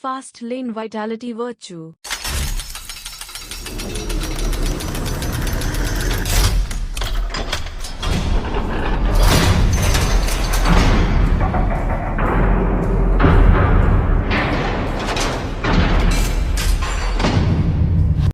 Fastlane Vitality Virtue.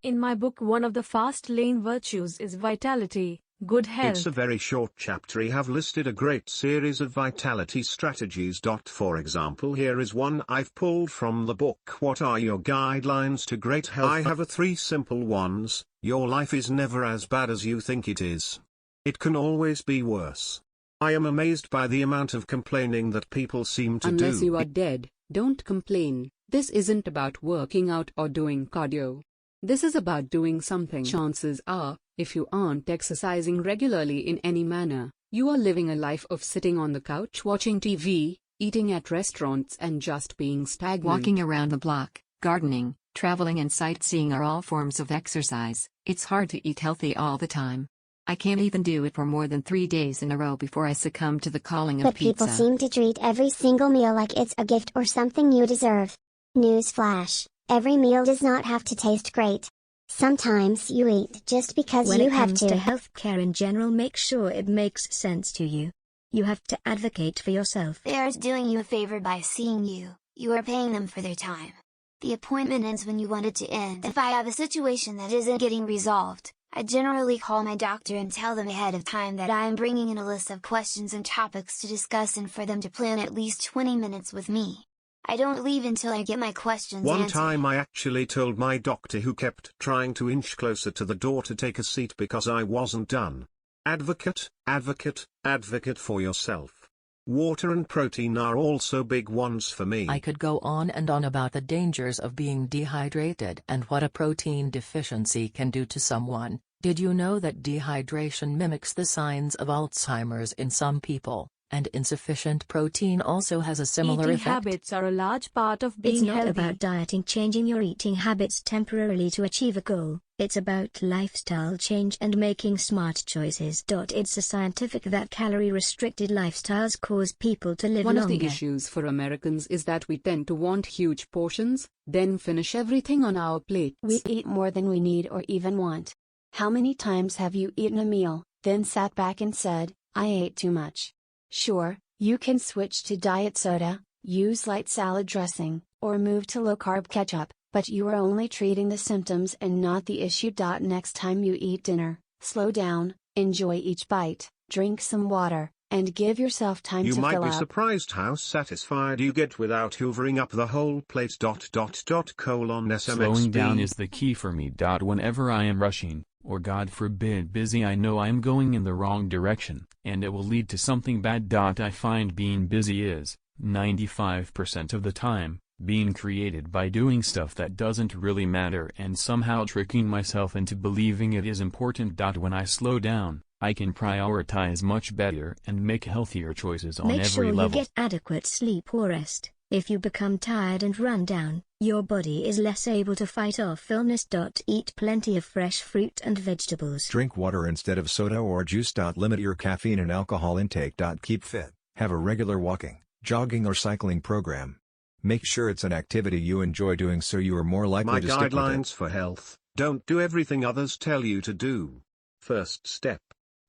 In my book, one of the fast lane virtues is vitality, good health. It's a very short chapter. I have listed a great series of vitality strategies. For example, here is one I've pulled from the book. What are your guidelines to great health? I have 3 simple ones. Your life is never as bad as you think it is. It can always be worse. I am amazed by the amount of complaining that people seem to do. Unless you are dead, don't complain. This isn't about working out or doing cardio. This is about doing something. Chances are, if you aren't exercising regularly in any manner, you are living a life of sitting on the couch watching TV, eating at restaurants and just being stagnant. Walking around the block, gardening, traveling and sightseeing are all forms of exercise. It's hard to eat healthy all the time. I can't even do it for more than 3 days in a row before I succumb to the calling of But pizza. people seem to treat every single meal like it's a gift or something you deserve. Newsflash. Every meal does not have to taste great. Sometimes you eat just because When you it have comes to. to healthcare in general, make sure it makes sense to you. You have to advocate for yourself. They are doing you a favor by seeing you. You are paying them for their time. The appointment ends when you want it to end. If I have a situation that isn't getting resolved, I generally call my doctor and tell them ahead of time that I am bringing in a list of questions and topics to discuss and for them to plan at least 20 minutes with me. I don't leave until I get my questions answered. One time I actually told my doctor, who kept trying to inch closer to the door to take a seat because I wasn't done. Advocate, advocate, advocate for yourself. Water and protein are also big ones for me. I could go on and on about the dangers of being dehydrated and what a protein deficiency can do to someone. Did you know that dehydration mimics the signs of Alzheimer's in some people? And insufficient protein also has a similar Eating effect. habits are a large part of being It's not healthy. about dieting, changing your eating habits temporarily to achieve a goal. It's about lifestyle change and making smart choices. It's scientific that calorie-restricted lifestyles cause people to live One longer. of the issues for Americans is that we tend to want huge portions, then finish everything on our plates. We eat more than we need or even want. How many times have you eaten a meal, then sat back and said, "I ate too much"? Sure, you can switch to diet soda, use light salad dressing, or move to low-carb ketchup, but you are only treating the symptoms and not the issue. Next time you eat dinner, slow down, enjoy each bite, drink some water, and give yourself time to You fill might up. be surprised how satisfied you get without hoovering up the whole plate. SMXB. Slowing down is the key for me. Whenever I am rushing, or God forbid busy, I know I'm going in the wrong direction, and it will lead to something bad. I find being busy is, 95% of the time, being created by doing stuff that doesn't really matter and somehow tricking myself into believing it is important. When I slow down, I can prioritize much better and make healthier choices on Make every sure you level. get adequate sleep or rest. If you become tired and run down, your body is less able to fight off illness. Eat plenty of fresh fruit and vegetables. Drink water instead of soda or juice. Limit your caffeine and alcohol intake. Keep fit. Have a regular walking, jogging or cycling program. Make sure it's an activity you enjoy doing so you are more likely My to stick with it. guidelines for health: don't do everything others tell you to do. First step.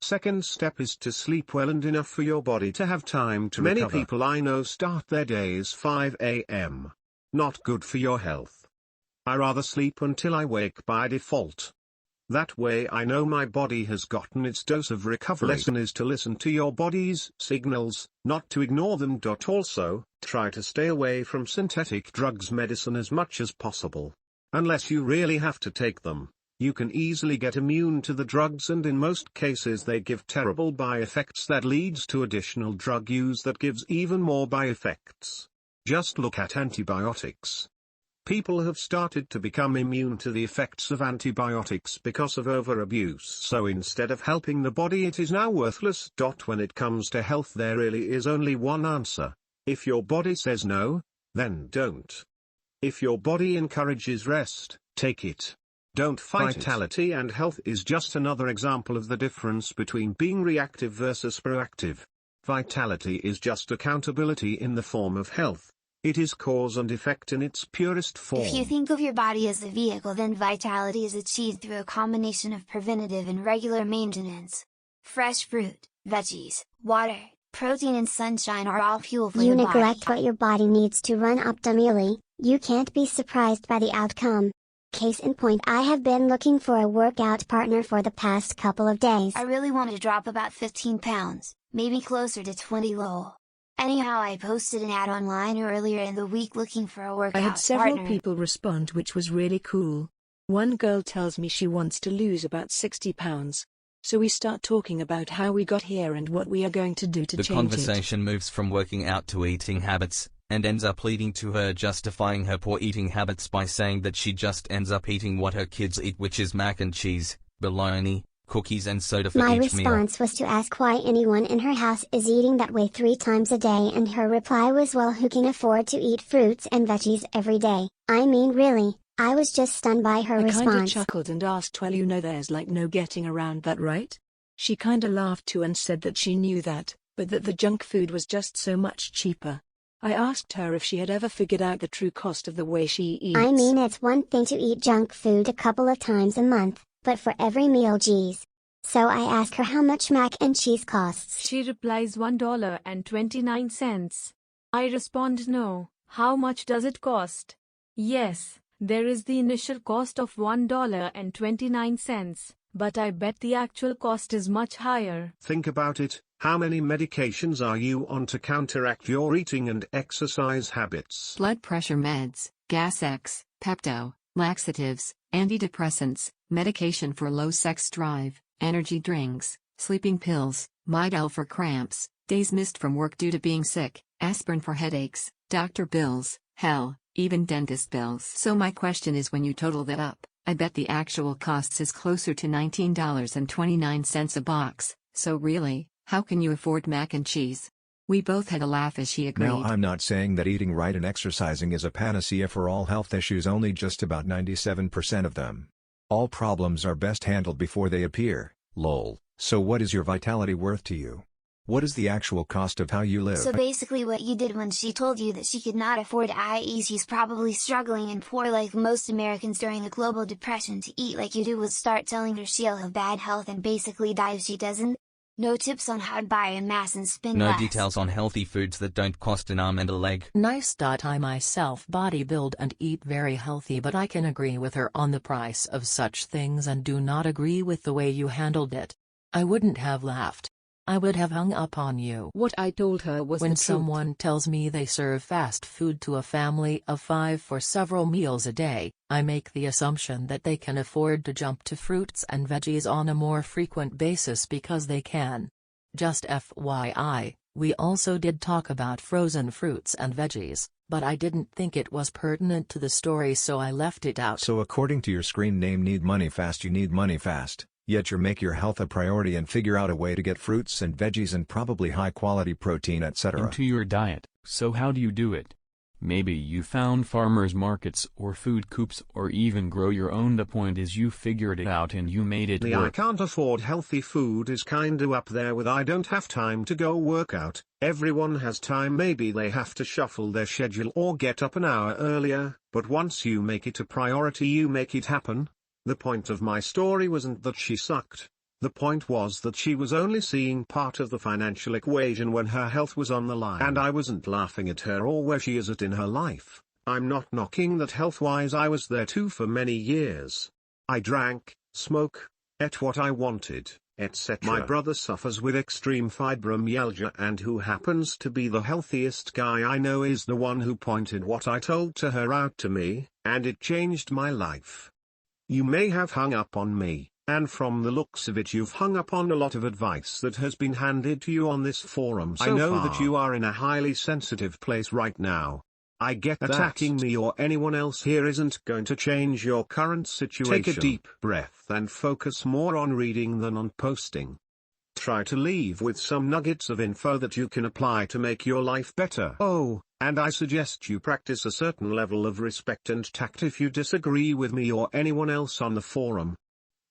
Second step is to sleep well and enough for your body to have time to recover. Many people I know start their days 5 a.m. Not good for your health. I rather sleep until I wake by default. That way I know my body has gotten its dose of recovery. Lesson is to listen to your body's signals, not to ignore them. Also, try to stay away from synthetic drugs, medicine as much as possible. Unless you really have to take them. You can easily get immune to the drugs, and in most cases they give terrible by-effects that leads to additional drug use that gives even more by-effects. Just look at antibiotics. People have started to become immune to the effects of antibiotics because of overabuse. So instead of helping the body, it is now worthless. When it comes to health, there really is only one answer. If your body says no, then don't. If your body encourages rest, take it. Don't fight it. Vitality and health is just another example of the difference between being reactive versus proactive. Vitality is just accountability in the form of health. It is cause and effect in its purest form. If you think of your body as a vehicle, then vitality is achieved through a combination of preventative and regular maintenance. Fresh fruit, veggies, water, protein and sunshine are all fuel for You your body. neglect what your body needs to run optimally, you can't be surprised by the outcome. Case in point, I have been looking for a workout partner for the past couple of days. I really want to drop about 15 pounds, maybe closer to 20 lol. Anyhow, I posted an ad online earlier in the week looking for a workout I had several partner. people respond, which was really cool. One girl tells me she wants to lose about 60 pounds. So we start talking about how we got here and what we are going to do to change it. The conversation moves from working out to eating habits, and ends up leading to her justifying her poor eating habits by saying that she just ends up eating what her kids eat, which is mac and cheese, bologna, cookies and soda for My each meal. response was to ask why anyone in her house is eating that way 3 times a day, and her reply was, well, who can afford to eat fruits and veggies every day? I mean, really, I was just stunned by her response. I kinda chuckled and asked, well, you know there's like no getting around that, right? She kinda laughed too and said that she knew that, but that the junk food was just so much cheaper. I asked her if she had ever figured out the true cost of the way she eats. I mean, it's one thing to eat junk food a couple of times a month, but for every meal, geez. So I ask her how much mac and cheese costs. She replies $1.29. I respond, no, how much does it cost? Yes, there is the initial cost of $1.29, but I bet the actual cost is much higher. Think about it, how many medications are you on to counteract your eating and exercise habits? Blood pressure meds, Gas X, Pepto, laxatives, antidepressants, medication for low sex drive, energy drinks, sleeping pills, Midol for cramps, days missed from work due to being sick, aspirin for headaches, doctor bills, hell, even dentist bills. So my question is, when you total that up, I bet the actual costs is closer to $19.29 a box. So really, how can you afford mac and cheese? We both had a laugh as she agreed. Now, I'm not saying that eating right and exercising is a panacea for all health issues, only just about 97% of them. All problems are best handled before they appear, lol. So what is your vitality worth to you? What is the actual cost of how you live? So basically what you did when she told you that she could not afford, i.e. she's probably struggling and poor like most Americans during the global depression, to eat like you do, was start telling her she'll have bad health and basically die if she doesn't? No tips on how to buy en masse and spend No less. details on healthy foods that don't cost an arm and a leg. Nice. I myself bodybuild and eat very healthy, but I can agree with her on the price of such things and do not agree with the way you handled it. I wouldn't have laughed. I would have hung up on you. What I told her was when the truth. someone tells me they serve fast food to a family of 5 for several meals a day, I make the assumption that they can afford to jump to fruits and veggies on a more frequent basis because they can. Just FYI, we also did talk about frozen fruits and veggies, but I didn't think it was pertinent to the story, so I left it out. So according to your screen name, Need Money Fast, you need money fast. Yet you make your health a priority and figure out a way to get fruits and veggies and probably high-quality protein, etc. into your diet. So how do you do it? Maybe you found farmers markets or food coops, or even grow your own. The point is you figured it out and you made it The I work. can't afford healthy food is kinda up there with I don't have time to go work out. Everyone has time, maybe they have to shuffle their schedule or get up an hour earlier, but once you make it a priority, you make it happen. The point of my story wasn't that she sucked. The point was that she was only seeing part of the financial equation when her health was on the line. And I wasn't laughing at her or where she is at in her life. I'm not knocking that health-wise I was there too for many years. I drank, smoked, ate what I wanted, etc. My brother suffers with extreme fibromyalgia, and who happens to be the healthiest guy I know is the one who pointed what I told to her out to me, and it changed my life. You may have hung up on me, and from the looks of it you've hung up on a lot of advice that has been handed to you on this forum so far. I know that you are in a highly sensitive place right now. I get that. Attacking me or anyone else here isn't going to change your current situation. Take a deep breath and focus more on reading than on posting. Try to leave with some nuggets of info that you can apply to make your life better. Oh, and I suggest you practice a certain level of respect and tact if you disagree with me or anyone else on the forum.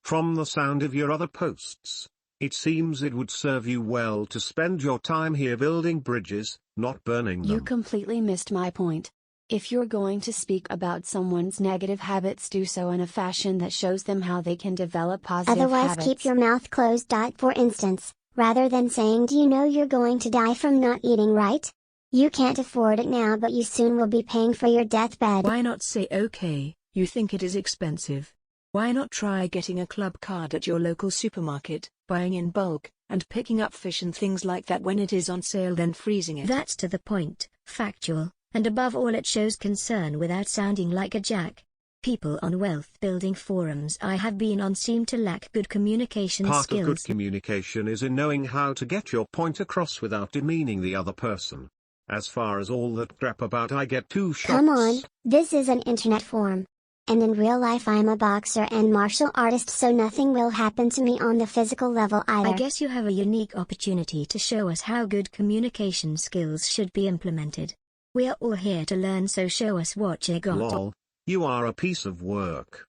From the sound of your other posts, It seems it would serve you well to spend your time here building bridges, not burning them. You completely missed my point. If you're going to speak about someone's negative habits, do so in a fashion that shows them how they can develop positive Otherwise, habits. keep your mouth closed. For instance, rather than saying, "Do you know you're going to die from not eating right? You can't afford it now, but you soon will be paying for your deathbed." Why not say, "Okay, you think it is expensive? Why not try getting a club card at your local supermarket, buying in bulk, and picking up fish and things like that when it is on sale, then freezing it?" That's to the point, factual, and above all it shows concern without sounding like a jack. People on wealth-building forums I have been on seem to lack good communication skills. Part of good communication is in knowing how to get your point across without demeaning the other person. As far as all that crap about "I get 2 shots." Come on, this is an internet forum. And in real life I'm a boxer and martial artist, so nothing will happen to me on the physical level either. I guess you have a unique opportunity to show us how good communication skills should be implemented. We are all here to learn, so show us what you got. Lol, you are a piece of work.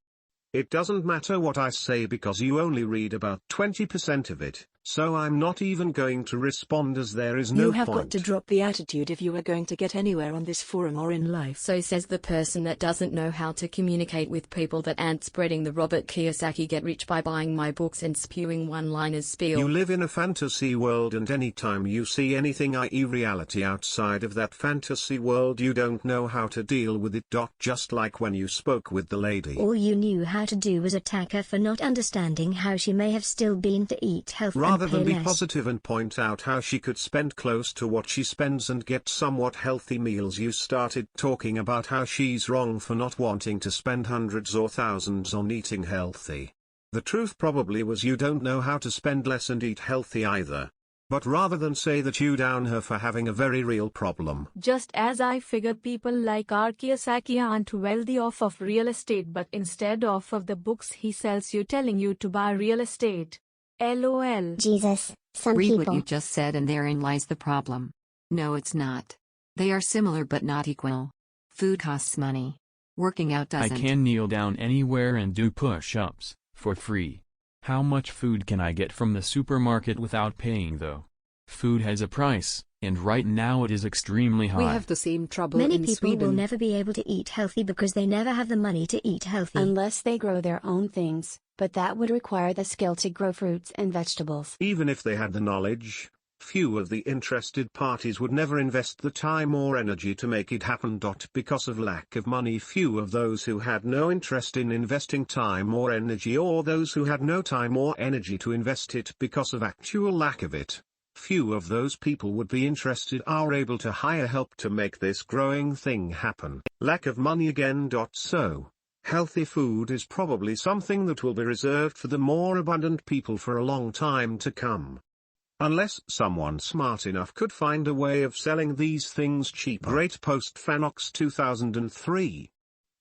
It doesn't matter what I say because you only read about 20% of it, so I'm not even going to respond as there is no point. You have got to drop the attitude if you are going to get anywhere on this forum or in life. So says the person that doesn't know how to communicate with people that aren't spreading the Robert Kiyosaki get rich by buying my books and spewing one-liners spiel. You live in a fantasy world, and anytime you see anything, i.e. reality, outside of that fantasy world, you don't know how to deal with it. Just like when you spoke with the lady. All you knew how to do was attack her for not understanding how she may have still been to eat healthy. Rather than be positive and point out how she could spend close to what she spends and get somewhat healthy meals, you started talking about how she's wrong for not wanting to spend hundreds or thousands on eating healthy. The truth probably was you don't know how to spend less and eat healthy either. But rather than say that, you down her for having a very real problem. Just as I figured people like our Kiyosaki aren't wealthy off of real estate, but instead off of the books he sells you, telling you to buy real estate. LOL. Jesus, some Read people. what you just said, and therein lies the problem. No, it's not. They are similar but not equal. Food costs money. Working out doesn't. I can kneel down anywhere and do push-ups for free. How much food can I get from the supermarket without paying though? Food has a price, and right now it is extremely high. We have the same trouble Many in people Sweden. will never be able to eat healthy because they never have the money to eat healthy. Unless they grow their own things, but that would require the skill to grow fruits and vegetables. Even if they had the knowledge, few of the interested parties would never invest the time or energy to make it happen. Because of lack of money, few of those who had no interest in investing time or energy, or those who had no time or energy to invest it because of actual lack of it, few of those people would be interested or able to hire help to make this growing thing happen. Lack of money again. So, healthy food is probably something that will be reserved for the more abundant people for a long time to come. Unless someone smart enough could find a way of selling these things cheaper. Great post, Fanox 2003.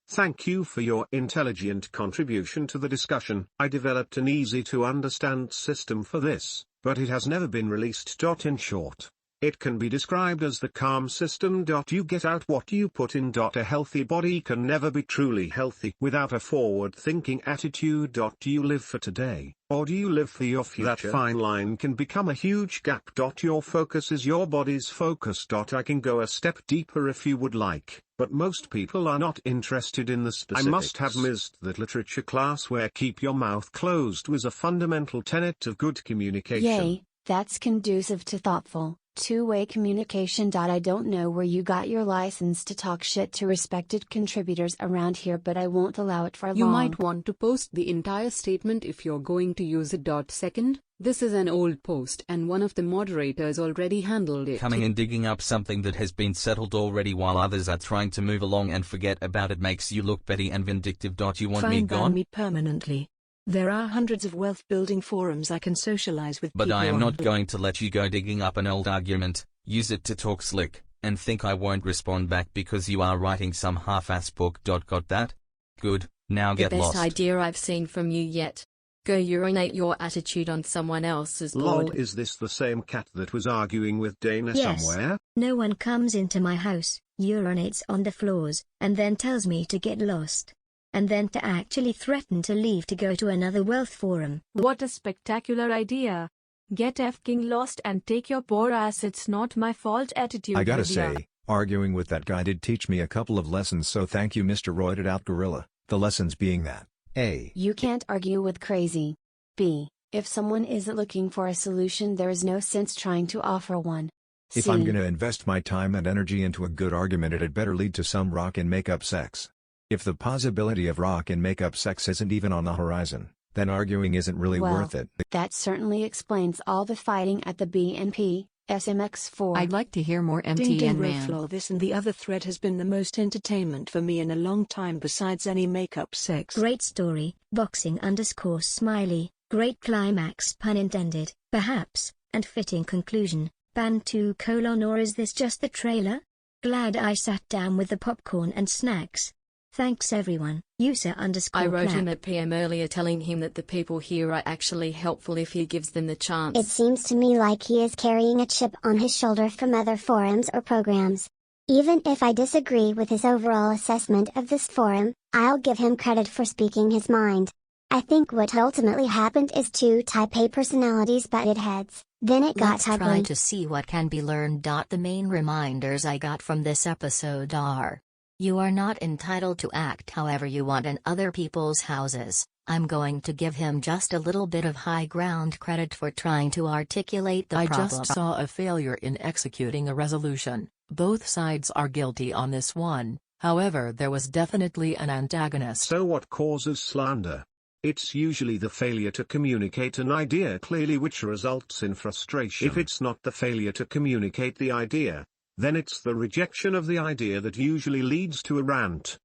Thank you for your intelligent contribution to the discussion. I developed an easy-to-understand system for this, but it has never been released. In short, it can be described as the calm system. You get out what you put in. A healthy body can never be truly healthy without a forward-thinking attitude. Do you live for today, or do you live for your future? That fine line can become a huge gap. Your focus is your body's focus. I can go a step deeper if you would like, but most people are not interested in the specifics. I must have missed that literature class where keep your mouth closed was a fundamental tenet of good communication. Yay, that's conducive to thoughtful, two-way communication. I don't know where you got your license to talk shit to respected contributors around here, but I won't allow it for long. You might want to post the entire statement if you're going to use it. Second, this is an old post and one of the moderators already handled it. Coming and digging up something that has been settled already while others are trying to move along and forget about it makes you look petty and vindictive. You want me gone? Ban me permanently. There are hundreds of wealth-building forums I can socialize with. But people I am on. not going to let you go digging up an old argument, use it to talk slick, and think I won't respond back because you are writing some half-ass book. Got that? Good, now get lost. The best idea I've seen from you yet. Go urinate your attitude on someone else's Lol, board. is this the same cat that was arguing with Dana Yes. somewhere? No one comes into my house, urinates on the floors, and then tells me to get lost. And then to actually threaten to leave to go to another wealth forum. What a spectacular idea. Get fking lost and take your poor ass it's not my fault attitude. I gotta Vidya. say, arguing with that guy did teach me a couple of lessons, so thank you Mr. Roided Out Gorilla. The lessons being that A. You can't argue with crazy. B. If someone isn't looking for a solution, there is no sense trying to offer one. If C. I'm gonna invest my time and energy into a good argument, it had better lead to some rock and make-up sex. If the possibility of rock and make-up sex isn't even on the horizon, then arguing isn't really worth it. That certainly explains all the fighting at the BNP, SMX4. I'd like to hear more Ding MTN ding man. Roflo, this and the other thread has been the most entertainment for me in a long time besides any makeup sex. Great story, boxing_smiley, great climax pun intended, perhaps, and fitting conclusion, Bantu:/or is this just the trailer? Glad I sat down with the popcorn and snacks. Thanks everyone, user_clap. I wrote him at PM earlier telling him that the people here are actually helpful if he gives them the chance. It seems to me like he is carrying a chip on his shoulder from other forums or programs. Even if I disagree with his overall assessment of this forum, I'll give him credit for speaking his mind. I think what ultimately happened is two type A personalities butted heads, then it got Let's try ugly. to see what can be learned. The main reminders I got from this episode are: you are not entitled to act however you want in other people's houses. I'm going to give him just a little bit of high ground credit for trying to articulate the I problem. just saw a failure in executing a resolution. Both sides are guilty on this one, however there was definitely an antagonist. So what causes slander? It's usually the failure to communicate an idea clearly, which results in frustration. If it's not the failure to communicate the idea, then it's the rejection of the idea that usually leads to a rant.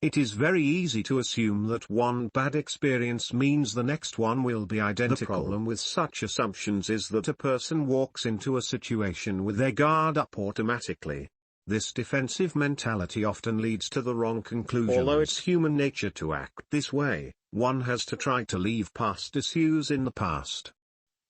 It is very easy to assume that one bad experience means the next one will be identical. The problem with such assumptions is that a person walks into a situation with their guard up automatically. This defensive mentality often leads to the wrong conclusions. Although it's human nature to act this way, one has to try to leave past issues in the past.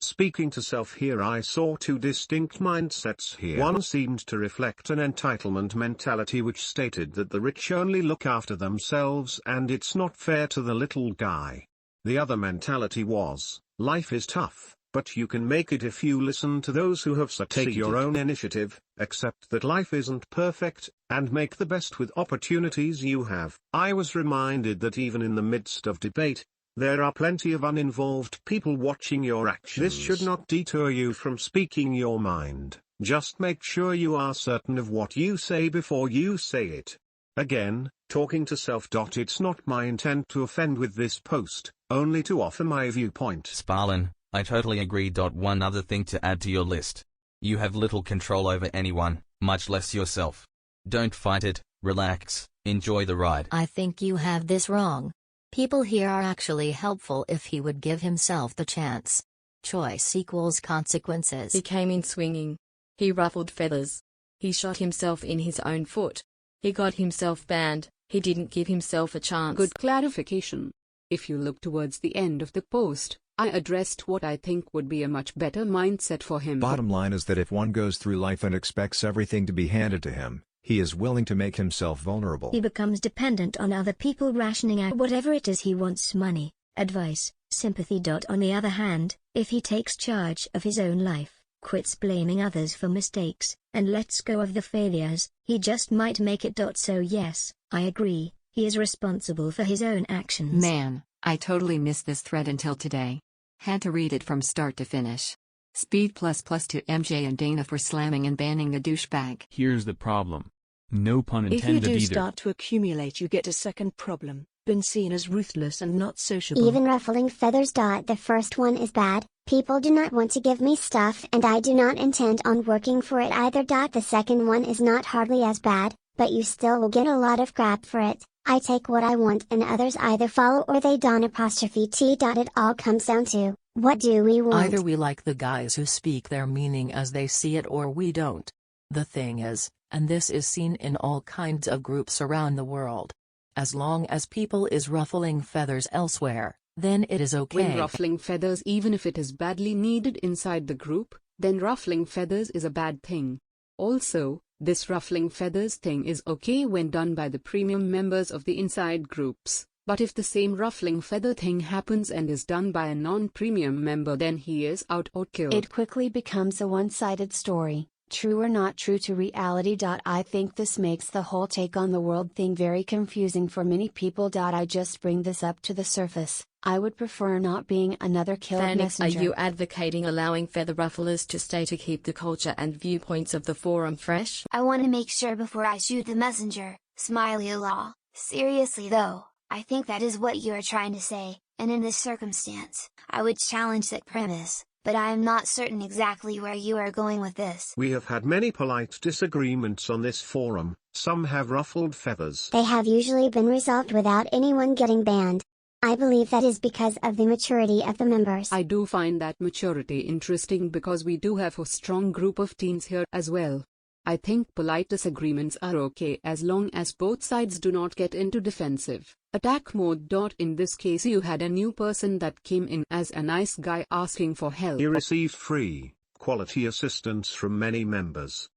Speaking to self here, I saw two distinct mindsets here. One seemed to reflect an entitlement mentality which stated that the rich only look after themselves and it's not fair to the little guy. The other mentality was, life is tough, but you can make it if you listen to those who have succeeded. Take your own initiative, accept that life isn't perfect, and make the best with opportunities you have. I was reminded that even in the midst of debate, there are plenty of uninvolved people watching your actions. This should not deter you from speaking your mind. Just make sure you are certain of what you say before you say it. Again, talking to self. It's not my intent to offend with this post, only to offer my viewpoint. Sparlin, I totally agree. One other thing to add to your list. You have little control over anyone, much less yourself. Don't fight it, relax, enjoy the ride. I think you have this wrong. People here are actually helpful if he would give himself the chance. Choice equals consequences. He came in swinging. He ruffled feathers. He shot himself in his own foot. He got himself banned. He didn't give himself a chance. Good clarification. If you look towards the end of the post, I addressed what I think would be a much better mindset for him. Bottom line is that if one goes through life and expects everything to be handed to him, he is willing to make himself vulnerable. He becomes dependent on other people rationing out whatever it is he wants: money, advice, sympathy. On the other hand, if he takes charge of his own life, quits blaming others for mistakes, and lets go of the failures, he just might make it. So yes, I agree, he is responsible for his own actions. Man, I totally missed this thread until today. Had to read it from start to finish. Speed plus to MJ and Dana for slamming and banning a douchebag. Here's the problem. No pun If you intended do either. start to accumulate, you get a second problem: been seen as ruthless and not sociable. Even ruffling feathers. The first one is bad. People do not want to give me stuff and I do not intend on working for it either. The second one is not hardly as bad, but you still will get a lot of crap for it. I take what I want and others either follow or they don't. It all comes down to, what do we want? Either we like the guys who speak their meaning as they see it, or we don't. The thing is, and this is seen in all kinds of groups around the world, as long as people is ruffling feathers elsewhere, then it is okay. When ruffling feathers, even if it is badly needed inside the group, then ruffling feathers is a bad thing. Also, this ruffling feathers thing is okay when done by the premium members of the inside groups. But if the same ruffling feather thing happens and is done by a non-premium member, then he is out or killed. It quickly becomes a one-sided story, true or not true to reality. I think this makes the whole take on the world thing very confusing for many people. I just bring this up to the surface. I would prefer not being another killed Phoenix, messenger. are you advocating allowing feather rufflers to stay to keep the culture and viewpoints of the forum fresh? I want to make sure before I shoot the messenger. Smiley law. Seriously though, I think that is what you are trying to say, and in this circumstance, I would challenge that premise, but I am not certain exactly where you are going with this. We have had many polite disagreements on this forum, some have ruffled feathers. They have usually been resolved without anyone getting banned. I believe that is because of the maturity of the members. I do find that maturity interesting because we do have a strong group of teens here as well. I think polite disagreements are okay as long as both sides do not get into defensive attack mode. In this case, you had a new person that came in as a nice guy asking for help. He received free, quality assistance from many members.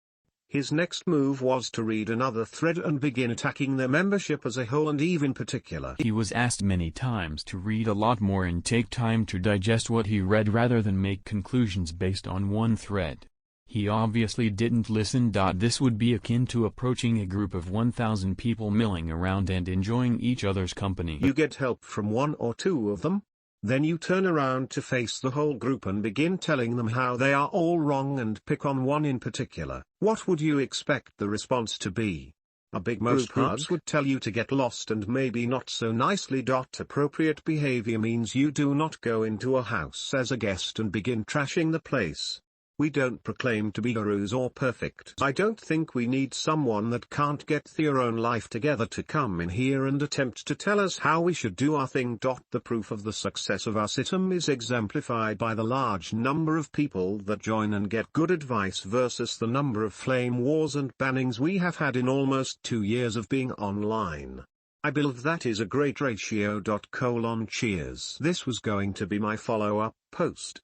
His next move was to read another thread and begin attacking the membership as a whole and even particular. He was asked many times to read a lot more and take time to digest what he read rather than make conclusions based on one thread. He obviously didn't listen. This would be akin to approaching a group of 1,000 people milling around and enjoying each other's company. You get help from one or two of them. Then you turn around to face the whole group and begin telling them how they are all wrong and pick on one in particular. What would you expect the response to be? A big group groups would tell you to get lost and maybe not so nicely. Appropriate behavior means you do not go into a house as a guest and begin trashing the place. We don't proclaim to be gurus or perfect. I don't think we need someone that can't get their own life together to come in here and attempt to tell us how we should do our thing. The proof of the success of our system is exemplified by the large number of people that join and get good advice versus the number of flame wars and bannings we have had in almost 2 years of being online. I believe that is a great ratio. Cheers. This was going to be my follow-up post.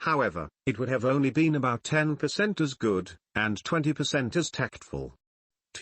However, it would have only been about 10% as good, and 20% as tactful.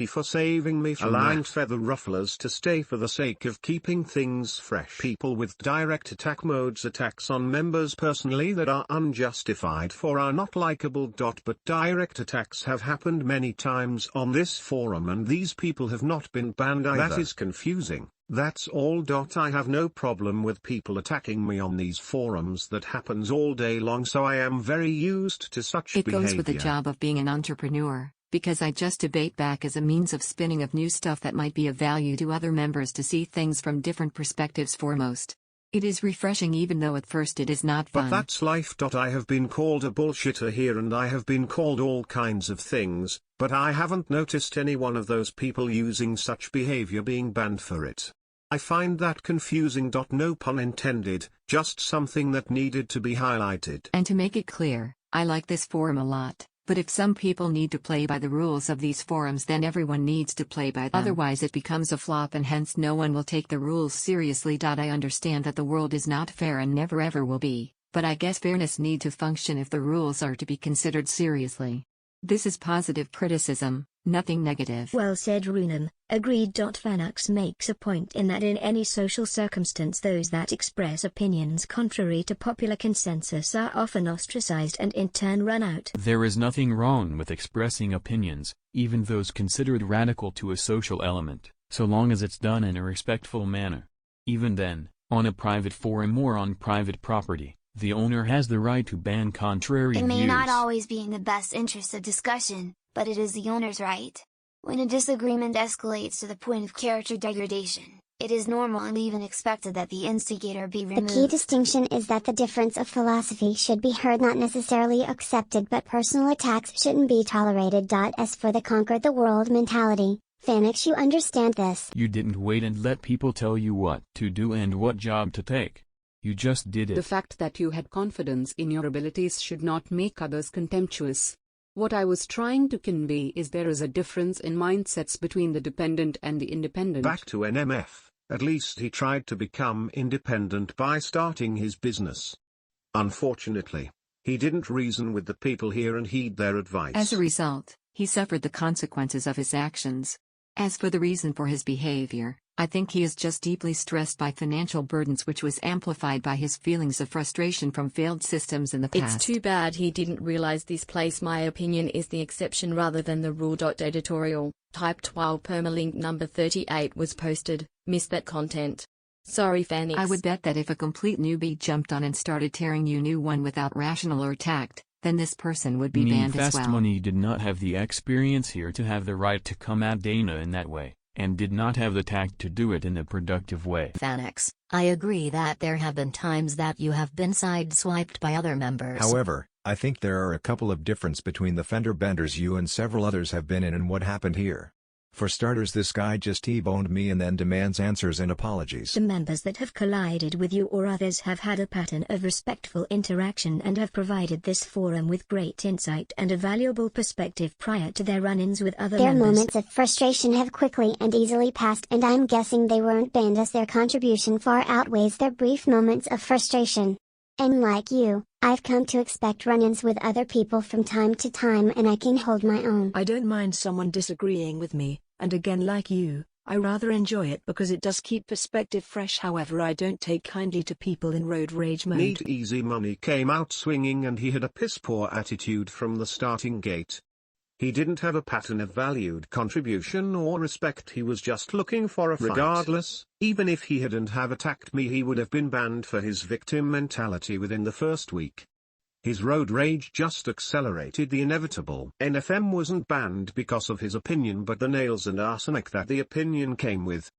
For saving me from allowing feather rufflers to stay for the sake of keeping things fresh. People with direct attack modes attacks on members personally that are unjustified for are not likable. But direct attacks have happened many times on this forum and these people have not been banned either. That is confusing. That's all. I have no problem with people attacking me on these forums. That happens all day long, so I am very used to such behavior. It goes with the job of being an entrepreneur, because I just debate back as a means of spinning of new stuff that might be of value to other members to see things from different perspectives foremost. It is refreshing even though at first it is not fun. But that's life. I have been called a bullshitter here and I have been called all kinds of things, but I haven't noticed any one of those people using such behavior being banned for it. I find that confusing. No pun intended, just something that needed to be highlighted. And to make it clear, I like this forum a lot, but if some people need to play by the rules of these forums, then everyone needs to play by them. Otherwise it becomes a flop and hence no one will take the rules seriously. I understand that the world is not fair and never ever will be, but I guess fairness need to function if the rules are to be considered seriously. This is positive criticism, nothing negative. Well said, Runam. Agreed. Fanux makes a point in that in any social circumstance those that express opinions contrary to popular consensus are often ostracized and in turn run out. There is nothing wrong with expressing opinions, even those considered radical to a social element, so long as it's done in a respectful manner. Even then, on a private forum or on private property, the owner has the right to ban contrary views. It may not always be in the best interest of discussion, but it is the owner's right. When a disagreement escalates to the point of character degradation, it is normal and even expected that the instigator be removed. The key distinction is that the difference of philosophy should be heard, not necessarily accepted, but personal attacks shouldn't be tolerated. As for the conquer the world mentality, Phoenix, you understand this. You didn't wait and let people tell you what to do and what job to take. You just did it. The fact that you had confidence in your abilities should not make others contemptuous. What I was trying to convey is there is a difference in mindsets between the dependent and the independent. Back to NMF, at least he tried to become independent by starting his business. Unfortunately, he didn't reason with the people here and heed their advice. As a result, he suffered the consequences of his actions. As for the reason for his behavior, I think he is just deeply stressed by financial burdens, which was amplified by his feelings of frustration from failed systems in the past. It's too bad he didn't realize this place. My opinion is the exception rather than the rule. Editorial, type 12 permalink number 38 was posted, missed that content. Sorry Fanix. I would bet that if a complete newbie jumped on and started tearing you new one without rational or tact, then this person would be banned as well. Fast Money did not have the experience here to have the right to come at Dana in that way, and did not have the tact to do it in a productive way. Fanix, I agree that there have been times that you have been sideswiped by other members. However, I think there are a couple of differences between the fender benders you and several others have been in and what happened here. For starters, this guy just T-boned me and then demands answers and apologies. The members that have collided with you or others have had a pattern of respectful interaction and have provided this forum with great insight and a valuable perspective prior to their run-ins with other Their members. moments of frustration have quickly and easily passed, and I'm guessing they weren't banned as their contribution far outweighs their brief moments of frustration. And like you, I've come to expect run-ins with other people from time to time, and I can hold my own. I don't mind someone disagreeing with me, and again, like you, I rather enjoy it because it does keep perspective fresh. However, I don't take kindly to people in road rage mode. Need Easy Money came out swinging and he had a piss-poor attitude from the starting gate. He didn't have a pattern of valued contribution or respect. He was just looking for a fight. Regardless, even if he hadn't have attacked me, he would have been banned for his victim mentality within the first week. His road rage just accelerated the inevitable. NFM wasn't banned because of his opinion but the nails and arsenic that the opinion came with.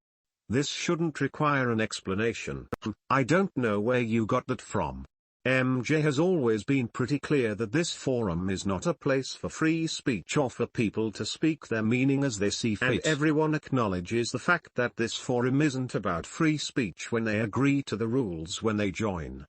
This shouldn't require an explanation. I don't know where you got that from. MJ has always been pretty clear that this forum is not a place for free speech or for people to speak their meaning as they see fit. And everyone acknowledges the fact that this forum isn't about free speech when they agree to the rules when they join.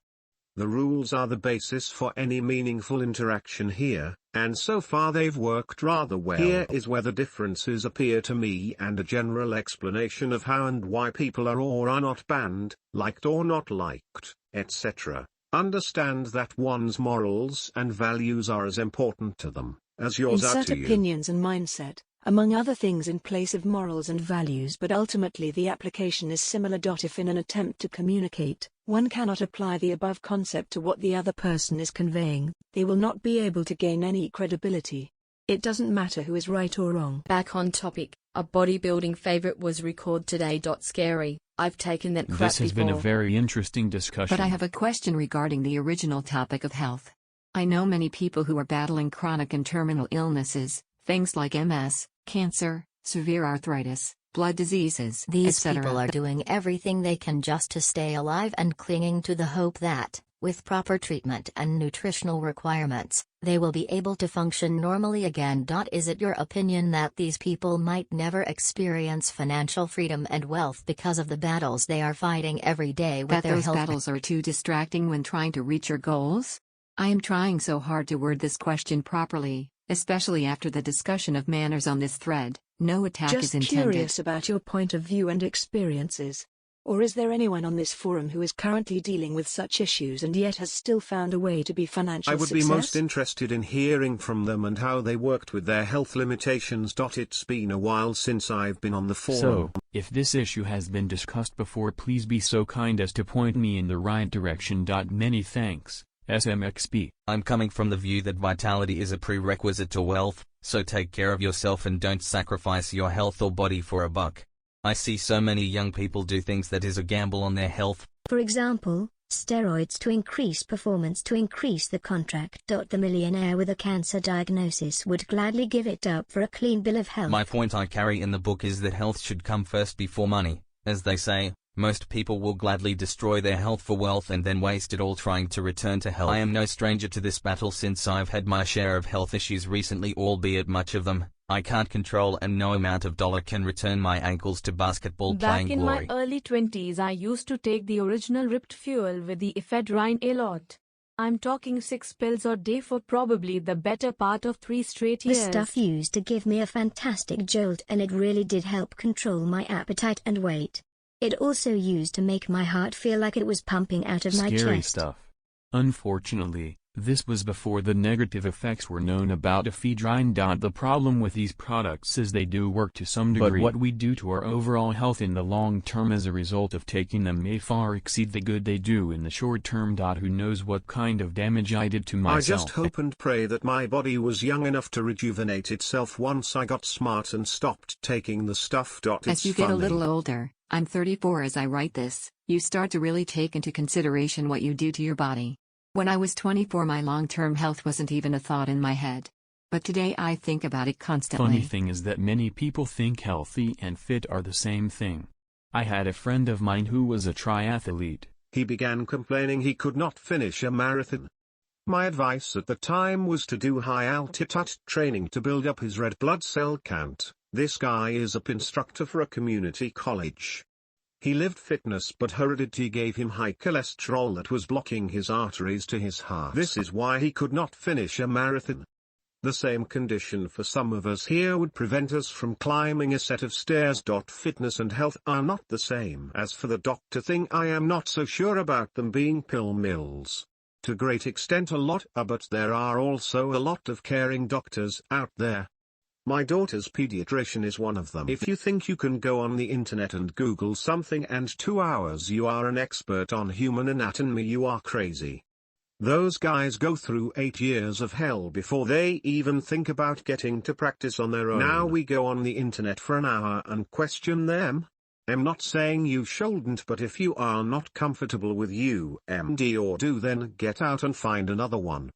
The rules are the basis for any meaningful interaction here, and so far they've worked rather well. Here is where the differences appear to me, and a general explanation of how and why people are or are not banned, liked or not liked, etc. Understand that one's morals and values are as important to them as yours are to Insert you. opinions and mindset, among other things, in place of morals and values, but ultimately the application is similar. If in an attempt to communicate, one cannot apply the above concept to what the other person is conveying, they will not be able to gain any credibility. It doesn't matter who is right or wrong. Back on topic, a bodybuilding favorite was recorded today. Scary, I've taken that crap This has before. been a very interesting discussion. But I have a question regarding the original topic of health. I know many people who are battling chronic and terminal illnesses, things like MS, cancer, severe arthritis, blood diseases, These etc. people are doing everything they can just to stay alive and clinging to the hope that, with proper treatment and nutritional requirements, they will be able to function normally again. Is it your opinion that these people might never experience financial freedom and wealth because of the battles they are fighting every day with That their those health? battles are too distracting when trying to reach your goals? I am trying so hard to word this question properly, especially after the discussion of manners on this thread. No attack Just is intended. curious about your point of view and experiences. Or is there anyone on this forum who is currently dealing with such issues and yet has still found a way to be financial I would success? be most interested in hearing from them and how they worked with their health limitations. It's been a while since I've been on the forum. So, if this issue has been discussed before, please be so kind as to point me in the right direction. Many thanks, SMXP. I'm coming from the view that vitality is a prerequisite to wealth, so take care of yourself and don't sacrifice your health or body for a buck. I see so many young people do things that is a gamble on their health. For example, steroids to increase performance to increase the contract. The millionaire with a cancer diagnosis would gladly give it up for a clean bill of health. My point I carry in the book is that health should come first before money. As they say, most people will gladly destroy their health for wealth and then waste it all trying to return to health. I am no stranger to this battle since I've had my share of health issues recently, albeit much of them I can't control, and no amount of dollar can return my ankles to basketball Back playing in glory. my early 20s, I used to take the original ripped fuel with the ephedrine a lot. I'm talking 6 pills a day for probably the better part of 3 straight The years. stuff used to give me a fantastic jolt, and it really did help control my appetite and weight. It also used to make my heart feel like it was pumping out of my Scary chest. stuff. Unfortunately, This was before the negative effects were known about ephedrine. The problem with these products is they do work to some degree, but what we do to our overall health in the long term as a result of taking them may far exceed the good they do in the short term. Who knows what kind of damage I did to myself. I just hope and pray that my body was young enough to rejuvenate itself once I got smart and stopped taking the stuff. As you get a little older, I'm 34 as I write this, you start to really take into consideration what you do to your body. When I was 24, my long-term health wasn't even a thought in my head. But today I think about it constantly. Funny thing is that many people think healthy and fit are the same thing. I had a friend of mine who was a triathlete. He began complaining he could not finish a marathon. My advice at the time was to do high-altitude training to build up his red blood cell count. This guy is a instructor for a community college. He lived fitness, but heredity gave him high cholesterol that was blocking his arteries to his heart. This is why he could not finish a marathon. The same condition for some of us here would prevent us from climbing a set of stairs. Fitness and health are not the same. As for the doctor thing, I am not so sure about them being pill mills. To a great extent a lot are, but there are also a lot of caring doctors out there. My daughter's pediatrician is one of them. If you think you can go on the internet and Google something and 2 hours you are an expert on human anatomy, you are crazy. Those guys go through 8 years of hell before they even think about getting to practice on their own. Now we go on the internet for an hour and question them? I'm not saying you shouldn't, but if you are not comfortable with UMD or do, then get out and find another one.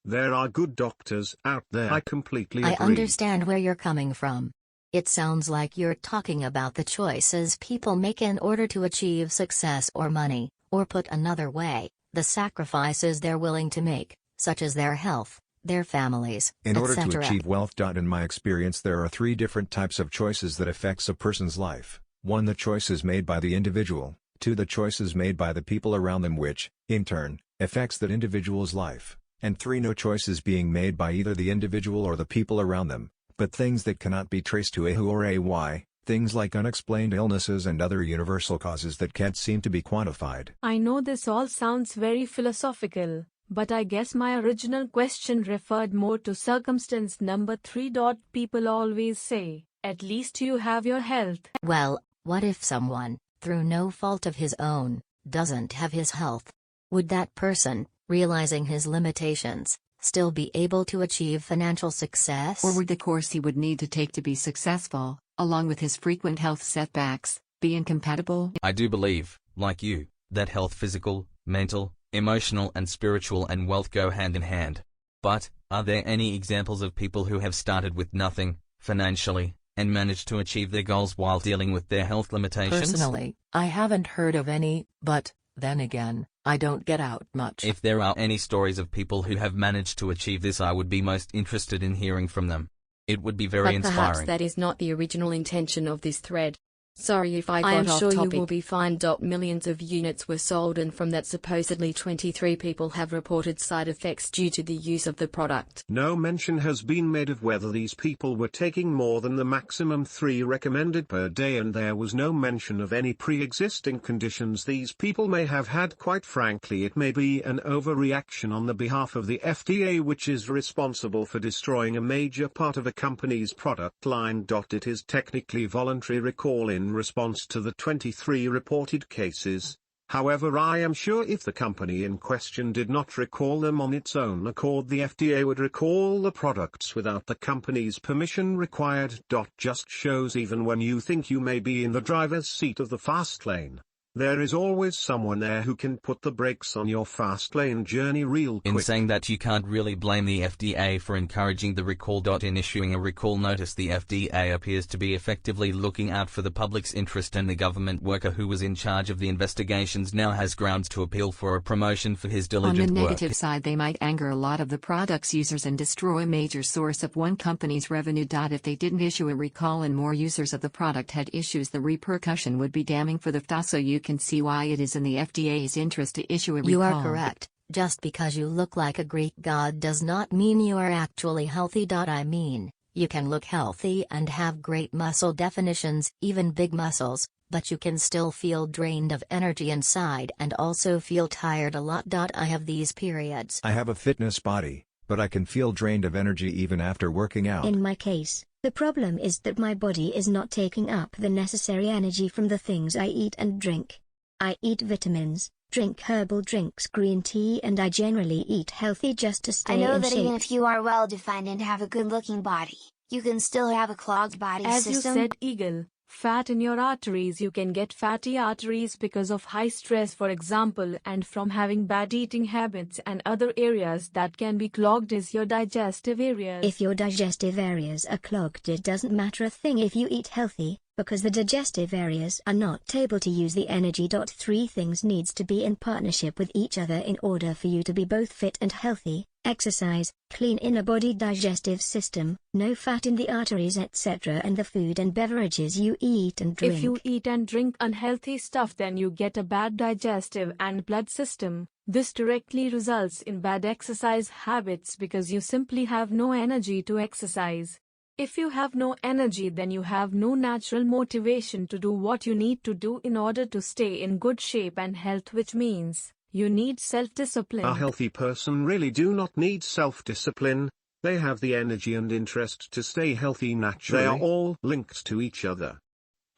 There are good doctors out there. I completely agree. I understand where you're coming from. It sounds like you're talking about the choices people make in order to achieve success or money, or put another way, the sacrifices they're willing to make, such as their health, their families, in order to etc. achieve wealth. In my experience, there are 3 different types of choices that affects a person's life. 1. The choices made by the individual. 2. The choices made by the people around them, which, in turn, affects that individual's life. And 3. No choices being made by either the individual or the people around them, but things that cannot be traced to a who or a why, things like unexplained illnesses and other universal causes that can't seem to be quantified. I know this all sounds very philosophical, but I guess my original question referred more to circumstance number 3. People always say, at least you have your health. Well, what if someone, through no fault of his own, doesn't have his health? Would that person, realizing his limitations, still be able to achieve financial success? Or would the course he would need to take to be successful, along with his frequent health setbacks, be incompatible? I do believe, like you, that health, physical, mental, emotional and spiritual, and wealth go hand in hand. But, are there any examples of people who have started with nothing, financially, and managed to achieve their goals while dealing with their health limitations? Personally, I haven't heard of any, but, then again, I don't get out much. If there are any stories of people who have managed to achieve this, I would be most interested in hearing from them. It would be very But inspiring. perhaps that is not the original intention of this thread. Sorry if I got off topic. I am sure you will be fine. Millions of units were sold, and from that supposedly 23 people have reported side effects due to the use of the product. No mention has been made of whether these people were taking more than the maximum 3 recommended per day, and there was no mention of any pre-existing conditions these people may have had. Quite frankly, it may be an overreaction on the behalf of the FDA, which is responsible for destroying a major part of a company's product line. It is technically voluntary recall in response to the 23 reported cases. However, I am sure if the company in question did not recall them on its own accord, the FDA would recall the products without the company's permission required. Just shows even when you think you may be in the driver's seat of the fast lane, there is always someone there who can put the brakes on your fast lane journey real quick. In saying that, you can't really blame the FDA for encouraging the recall. In issuing a recall notice, the FDA appears to be effectively looking out for the public's interest, and the government worker who was in charge of the investigations now has grounds to appeal for a promotion for his diligent work. On the negative side, they might anger a lot of the product's users and destroy a major source of one company's revenue. If they didn't issue a recall and more users of the product had issues, the repercussion would be damning for the FDA. So you can see why it is in the FDA's interest to issue a recall. You are correct. Just because you look like a Greek god does not mean you are actually healthy. I mean, you can look healthy and have great muscle definitions, even big muscles, but you can still feel drained of energy inside and also feel tired a lot. I have these periods. I have a fitness body, but I can feel drained of energy even after working out. In my case, the problem is that my body is not taking up the necessary energy from the things I eat and drink. I eat vitamins, drink herbal drinks, green tea, and I generally eat healthy just to stay in shape. I know that even if you are well defined and have a good looking body, you can still have a clogged body As system. you said, Eagle, fat in your arteries. You can get fatty arteries because of high stress, for example, and from having bad eating habits, and other areas that can be clogged is your digestive areas. If your digestive areas are clogged, it doesn't matter a thing if you eat healthy, because the digestive areas are not able to use the energy. Three things needs to be in partnership with each other in order for you to be both fit and healthy: exercise, clean inner body digestive system, no fat in the arteries, etc., and the food and beverages you eat and drink. If you eat and drink unhealthy stuff, then you get a bad digestive and blood system. This directly results in bad exercise habits because you simply have no energy to exercise. If you have no energy, then you have no natural motivation to do what you need to do in order to stay in good shape and health, which means you need self-discipline. A healthy person really do not need self-discipline. They have the energy and interest to stay healthy naturally. They are all linked to each other.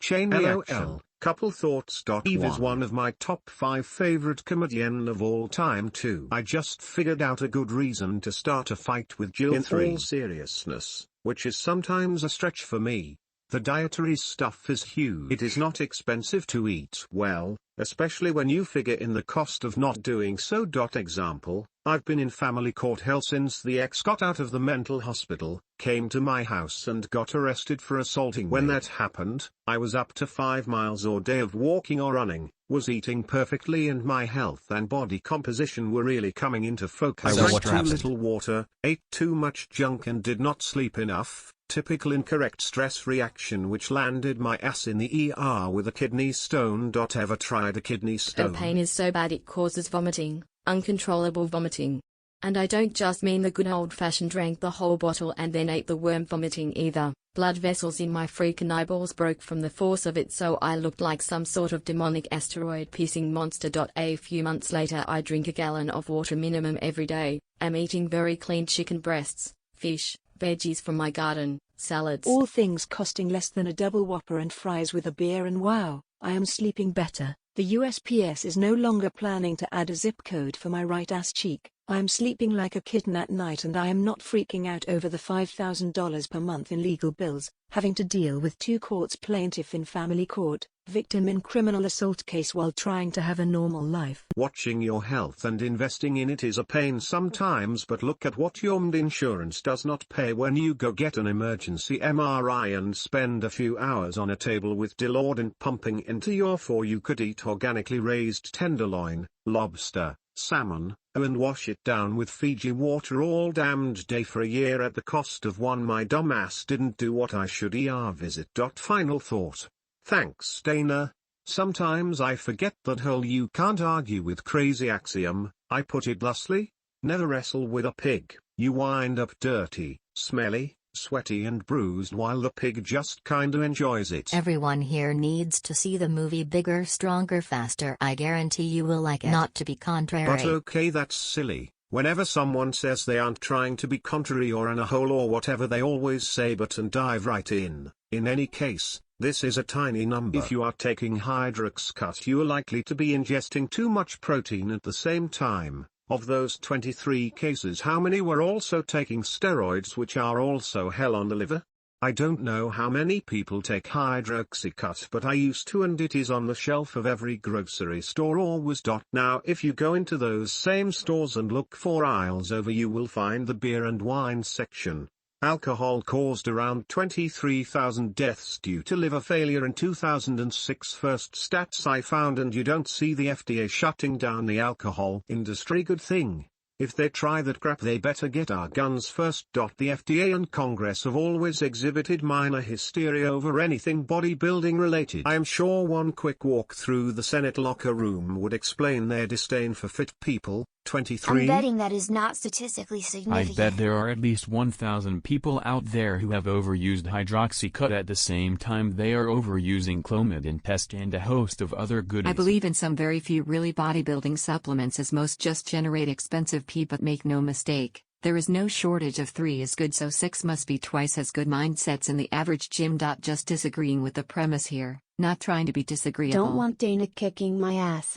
Chain reaction. Couple thoughts. Eve is one of my top 5 favorite comedian of all time too. I just figured out a good reason to start a fight with Jill. In all seriousness, which is sometimes a stretch for me, the dietary stuff is huge. It is not expensive to eat well, especially when you figure in the cost of not doing so. Example, I've been in family court hell since the ex got out of the mental hospital, came to my house and got arrested for assaulting me. When that happened, I was up to 5 miles a day of walking or running, was eating perfectly, and my health and body composition were really coming into focus. I drank too little water, ate too much junk, and did not sleep enough. Typical incorrect stress reaction which landed my ass in the ER with a kidney stone. Ever tried a kidney stone? The pain is so bad it causes vomiting, uncontrollable vomiting. And I don't just mean the good old-fashioned drank the whole bottle and then ate the worm vomiting either. Blood vessels in my freaking eyeballs broke from the force of it, so I looked like some sort of demonic asteroid-piecing monster. A few months later, I drink a gallon of water minimum every day, am eating very clean chicken breasts, fish, veggies from my garden, salads. All things costing less than a double whopper and fries with a beer, and wow, I am sleeping better. The USPS is no longer planning to add a zip code for my right ass cheek. I am sleeping like a kitten at night, and I am not freaking out over the $5,000 per month in legal bills, having to deal with 2 courts: plaintiff in family court, victim in criminal assault case, while trying to have a normal life. Watching your health and investing in it is a pain sometimes, but look at what your insurance does not pay when you go get an emergency MRI and spend a few hours on a table with Delorean pumping into your you could eat organically raised tenderloin, lobster, salmon, and wash it down with Fiji water all damned day for a year at the cost of one. My dumb ass didn't do what I should. Visit. Final thought. Thanks, Dana. Sometimes I forget that whole "you can't argue with crazy" axiom. I put it thusly: never wrestle with a pig. You wind up dirty, smelly, sweaty, and bruised, while the pig just kinda enjoys it. Everyone here needs to see the movie Bigger, Stronger, Faster. I guarantee you will like it. Not to be contrary. But okay, that's silly. Whenever someone says they aren't trying to be contrary or in a hole or whatever, they always say but and dive right in. In any case, this is a tiny number. If you are taking Hydroxcut, you are likely to be ingesting too much protein at the same time. Of those 23 cases, how many were also taking steroids, which are also hell on the liver? I don't know how many people take Hydroxycut, but I used to, and it is on the shelf of every grocery store always. Now if you go into those same stores and look 4 aisles over, you will find the beer and wine section. Alcohol caused around 23,000 deaths due to liver failure in 2006, first stats I found, and you don't see the FDA shutting down the alcohol industry. Good thing. If they try that crap, they better get our guns first. The FDA and Congress have always exhibited minor hysteria over anything bodybuilding related. I am sure one quick walk through the Senate locker room would explain their disdain for fit people. 23. I'm betting that is not statistically I significant. bet there are at least 1,000 people out there who have overused hydroxycut at the same time they are overusing Clomid and Test and a host of other goodies. I believe in some very few really bodybuilding supplements, as most just generate expensive pee, but make no mistake, there is no shortage of 3 is good, so 6 must be twice as good mindsets in the average gym. Just disagreeing with the premise here, not trying to be disagreeable. Don't want Dana kicking my ass.